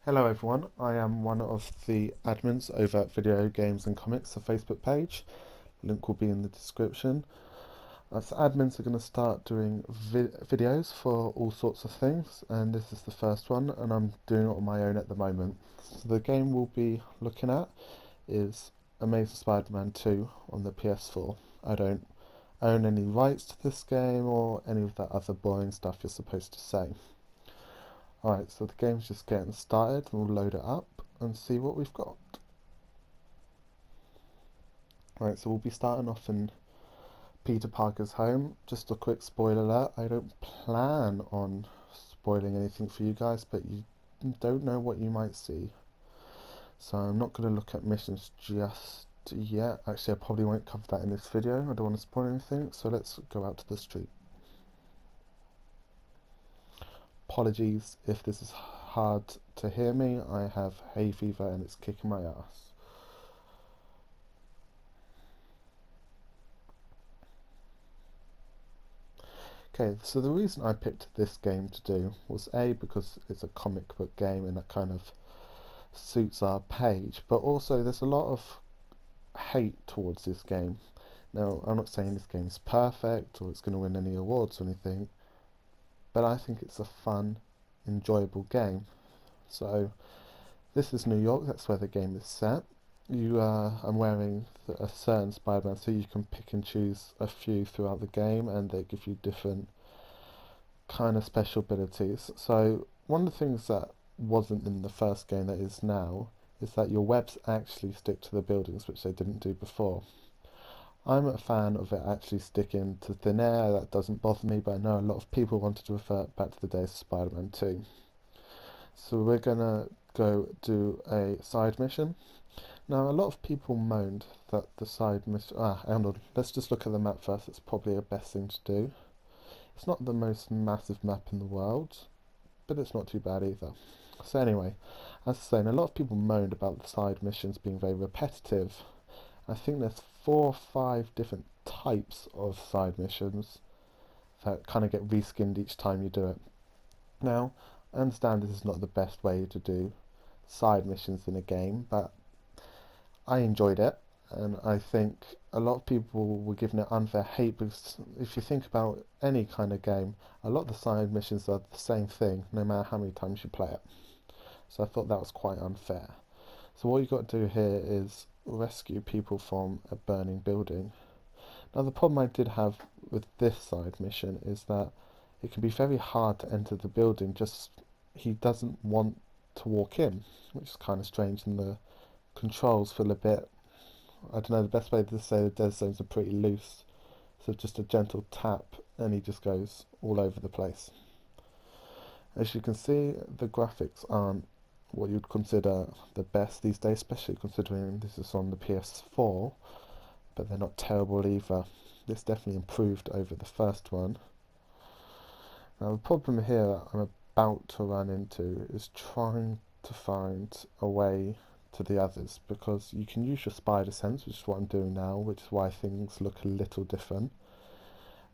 Hello everyone, I am one of the admins over at Video Games and Comics, the Facebook page. Link will be in the description. So admins are going to start doing videos for all sorts of things, and this is the first one, and I'm doing it on my own at the moment. So the game we'll be looking at is Amazing Spider-Man 2 on the PS4. I don't own any rights to this game or any of that other boring stuff you're supposed to say. Alright, so the game's just getting started, and we'll load it up and see what we've got. Alright, so we'll be starting off in Peter Parker's home. Just a quick spoiler alert, I don't plan on spoiling anything for you guys, but you don't know what you might see. So I'm not going to look at missions just yet. Actually, I probably won't cover that in this video. I don't want to spoil anything, so let's go out to the street. Apologies if this is hard to hear me. I have hay fever and it's kicking my ass. Okay, so the reason I picked this game to do was A, because it's a comic book game and that kind of suits our page, but also there's a lot of hate towards this game. Now, I'm not saying this game is perfect or it's going to win any awards or anything, but I think it's a fun, enjoyable game. So, this is New York, that's where the game is set. I'm wearing a certain Spider-Man, so you can pick and choose a few throughout the game, and they give you different kind of special abilities. So one of the things that wasn't in the first game that is now is that your webs actually stick to the buildings, which they didn't do before. I'm a fan of it actually sticking to thin air. That doesn't bother me, but I know a lot of people wanted to revert back to the days of Spider-Man 2. So we're gonna go do a side mission. Now, a lot of people moaned that the side mission... hang on. Let's just look at the map first. It's probably the best thing to do. It's not the most massive map in the world, but it's not too bad either. So anyway, as I was saying, a lot of people moaned about the side missions being very repetitive. I think there's 4 or 5 different types of side missions that kind of get reskinned each time you do it. Now, I understand this is not the best way to do side missions in a game, but I enjoyed it, and I think a lot of people were giving it unfair hate because if you think about any kind of game, a lot of the side missions are the same thing no matter how many times you play it. So I thought that was quite unfair. So what you've got to do here is rescue people from a burning building. Now the problem I did have with this side mission is that it can be very hard to enter the building, just he doesn't want to walk in, which is kind of strange, and the controls feel a bit, I don't know, the best way to say the dead zones are pretty loose. So just a gentle tap and he just goes all over the place. As you can see, the graphics aren't what you'd consider the best these days, especially considering this is on the PS4, but they're not terrible either. This definitely improved over the first one. Now the problem here that I'm about to run into is trying to find a way to the others, because you can use your spider sense, which is what I'm doing now, which is why things look a little different.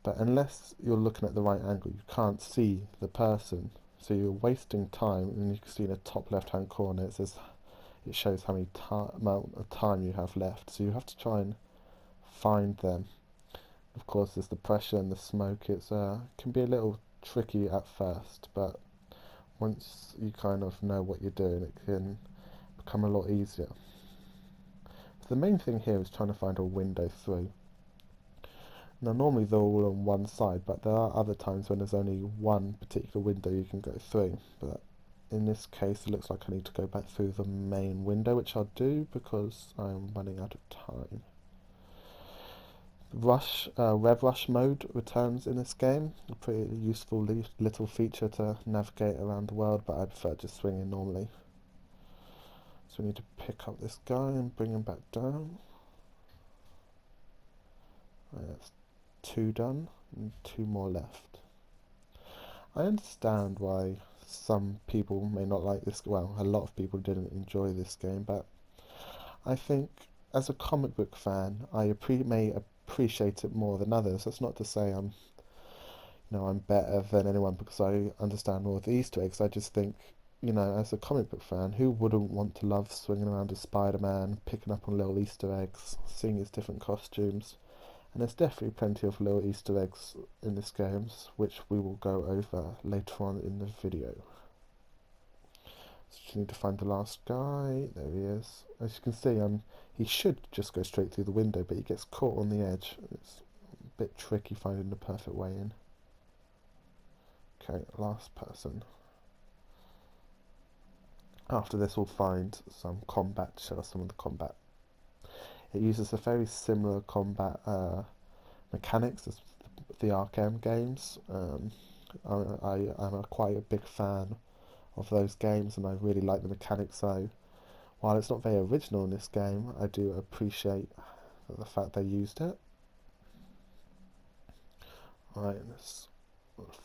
But unless you're looking at the right angle, you can't see the person, so you're wasting time. And you can see in the top left-hand corner it shows how many amount of time you have left. So you have to try and find them. Of course, there's the pressure and the smoke. It can be a little tricky at first, but once you kind of know what you're doing, it can become a lot easier. So the main thing here is trying to find a window through. Now normally they're all on one side, but there are other times when there's only one particular window you can go through. But in this case it looks like I need to go back through the main window, which I'll do because I'm running out of time. Rev Rush mode returns in this game, a pretty useful little feature to navigate around the world, but I prefer just swinging normally. So we need to pick up this guy and bring him back down. Right, that's 2 done, and 2 more left. I understand why some people may not like this. Well, a lot of people didn't enjoy this game, but I think as a comic book fan, I may appreciate it more than others. That's not to say I'm better than anyone because I understand all of the Easter eggs. I just think you know, as a comic book fan, who wouldn't want to love swinging around as Spider-Man, picking up on little Easter eggs, seeing his different costumes? And there's definitely plenty of little Easter eggs in this game, which we will go over later on in the video. So you need to find the last guy. There he is. As you can see, he should just go straight through the window, but he gets caught on the edge. It's a bit tricky finding the perfect way in. Okay, last person. After this, we'll find some combat to show us some of the combat. It uses a very similar combat mechanics as the Arkham games. I'm quite a big fan of those games, and I really like the mechanics. So while it's not very original in this game, I do appreciate the fact they used it. Right, let's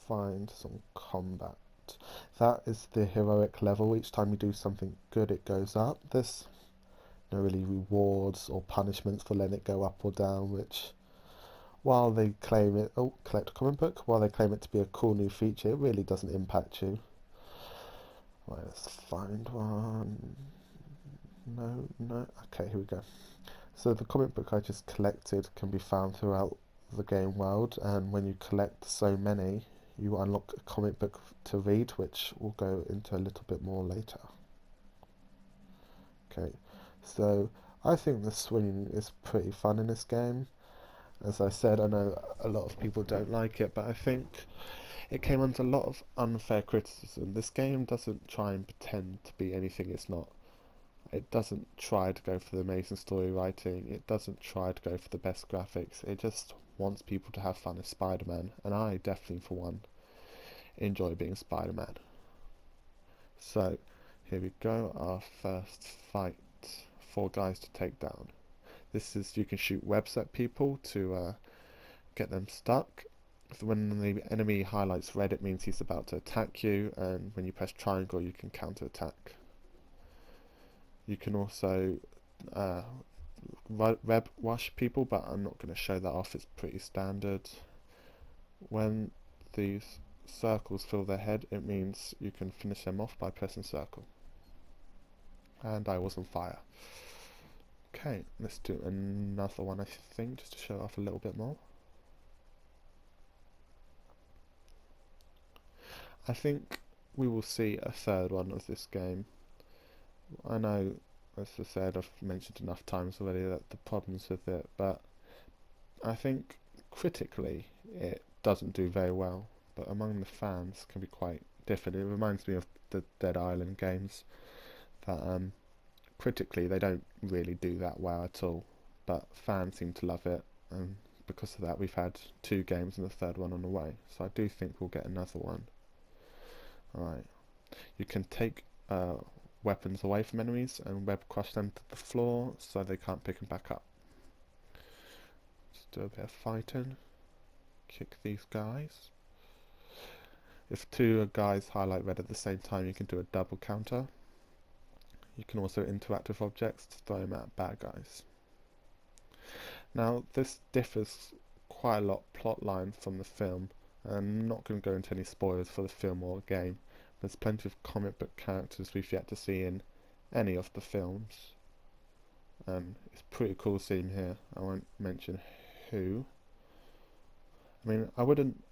find some combat. That is the heroic level. Each time you do something good, it goes up. There's no really rewards or punishments for letting it go up or down, which, while they claim it, oh, collect a comic book, while they claim it to be a cool new feature, it really doesn't impact you. Right, let's find one. No, okay, here we go. So the comic book I just collected can be found throughout the game world, and when you collect so many, you unlock a comic book to read, which we'll go into a little bit more later. Okay, so I think the swinging is pretty fun in this game. As I said, I know a lot of people don't like it, but I think it came under a lot of unfair criticism. This game doesn't try and pretend to be anything it's not. It doesn't try to go for the amazing story writing. It doesn't try to go for the best graphics. It just wants people to have fun as Spider-Man, and I definitely, for one, enjoy being Spider-Man. So, here we go, our first fight. 4 guys to take down. This is, you can shoot webs at people to get them stuck. When the enemy highlights red, it means he's about to attack you, and when you press triangle, you can counter-attack. You can also web wash people, but I'm not going to show that off, it's pretty standard. When these circles fill their head, it means you can finish them off by pressing circle. And I was on fire. Okay, let's do another one, I think, just to show off a little bit more. I think we will see a third one of this game. I know, as I said, I've mentioned enough times already that the problems with it, but I think critically it doesn't do very well, but among the fans can be quite different. It reminds me of the Dead Island games, that critically they don't really do that well at all, but fans seem to love it, and because of that we've had 2 games and the third one on the way, so I do think we'll get another one. Alright, you can take weapons away from enemies and web crush them to the floor so they can't pick them back up. Just do a bit of fighting. Kick these guys. If 2 guys highlight red at the same time, you can do a double counter. You can also interact with objects to throw them at bad guys. Now this differs quite a lot plotline from the film. I'm not going to go into any spoilers for the film or game. There's plenty of comic book characters we've yet to see in any of the films. It's pretty cool seeing here. I won't mention who. I mean, I wouldn't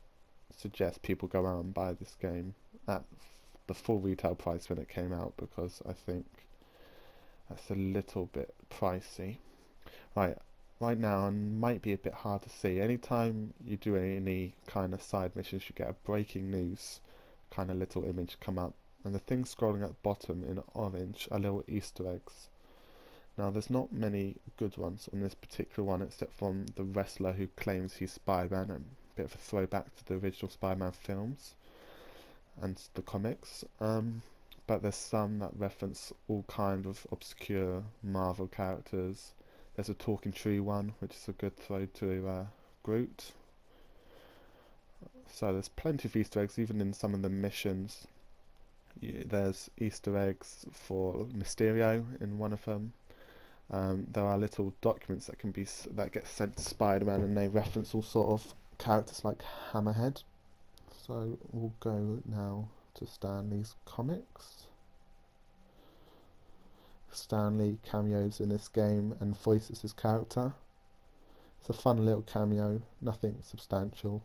suggest people go out and buy this game at the full retail price when it came out, because I think that's a little bit pricey. Right now it might be a bit hard to see. Anytime you do any kind of side missions, you get a breaking news kind of little image come up, and the things scrolling at the bottom in orange are little Easter eggs. Now there's not many good ones on this particular one, except from the wrestler who claims he's Spider-Man, and a bit of a throwback to the original Spider-Man films and the comics. But there's some that reference all kind of obscure Marvel characters. There's a talking tree one, which is a good throw to Groot. So there's plenty of Easter eggs, even in some of the missions. There's Easter eggs for Mysterio in one of them. There are little documents that get sent to Spider-Man, and they reference all sort of characters like Hammerhead. So we'll go now to Stan Lee's comics. Stan Lee cameos in this game and voices his character. It's a fun little cameo, nothing substantial,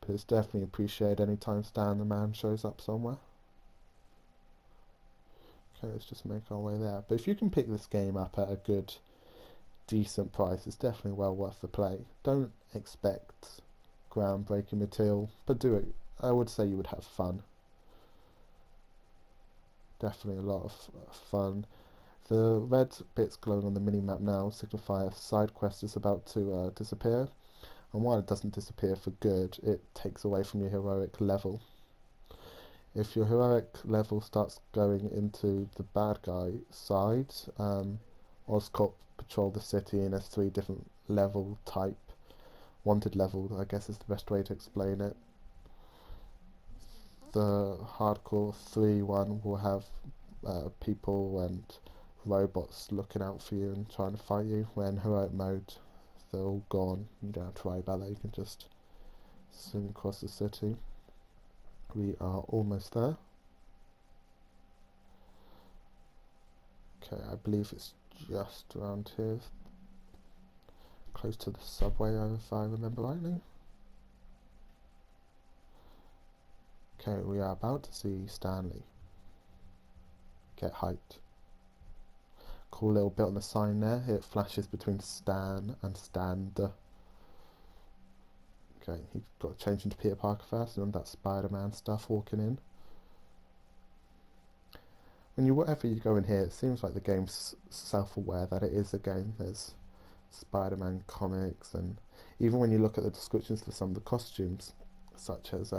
but it's definitely appreciated anytime Stan the Man shows up somewhere. Okay, let's just make our way there. But if you can pick this game up at a good, decent price, it's definitely well worth the play. Don't expect groundbreaking material, but do it. I would say you would have fun. Definitely a lot of fun. The red bits glowing on the mini-map now signify a side quest is about to disappear, and while it doesn't disappear for good, it takes away from your heroic level. If your heroic level starts going into the bad guy side, Oscorp patrol the city and there's 3 different level type, wanted level I guess is the best way to explain it. The hardcore 3 one will have people and robots looking out for you and trying to fight you, when heroic mode they're all gone. You don't have to worry about that, you can just swing across the city. We are almost there. Okay, I believe it's just around here, close to the subway if I remember rightly. Okay, we are about to see Stanley. Get hyped. Cool little bit on the sign there, it flashes between Stan and Stand. Okay, you've got to change into Peter Parker first, and that Spider-Man stuff walking in. Whenever you go in here, it seems like the game's self-aware that it is a game. There's Spider-Man comics, and even when you look at the descriptions for some of the costumes, such as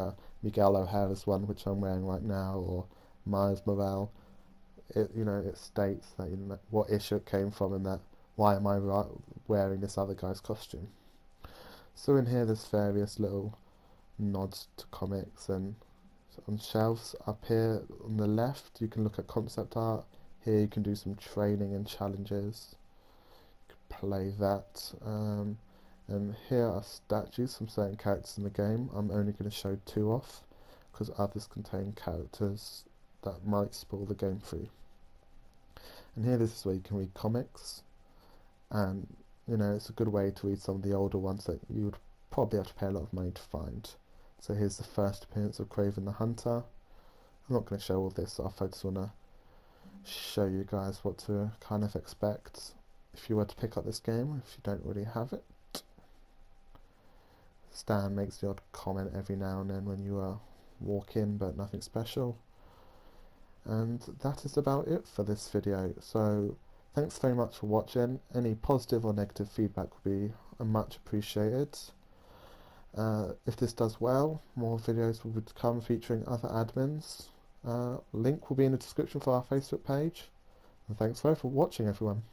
Miguel O'Hara's one, which I'm wearing right now, or Miles Morales, it states that what issue it came from, and that why am I wearing this other guy's costume. So in here there's various little nods to comics, and on shelves up here on the left you can look at concept art. Here you can do some training and challenges, you can play that, and here are statues from certain characters in the game. I'm only going to show 2 off because others contain characters that might spoil the game for you. And here, this is where you can read comics, and it's a good way to read some of the older ones that you would probably have to pay a lot of money to find. So here's the first appearance of Kraven the Hunter. I'm not going to show all this off, I just want to show you guys what to kind of expect if you were to pick up this game, if you don't already have it. Stan makes the odd comment every now and then when you walk in, but nothing special. And that is about it for this video. So thanks very much for watching. Any positive or negative feedback would be much appreciated. If this does well, more videos will come featuring other admins. Link will be in the description for our Facebook page. And thanks for watching, everyone.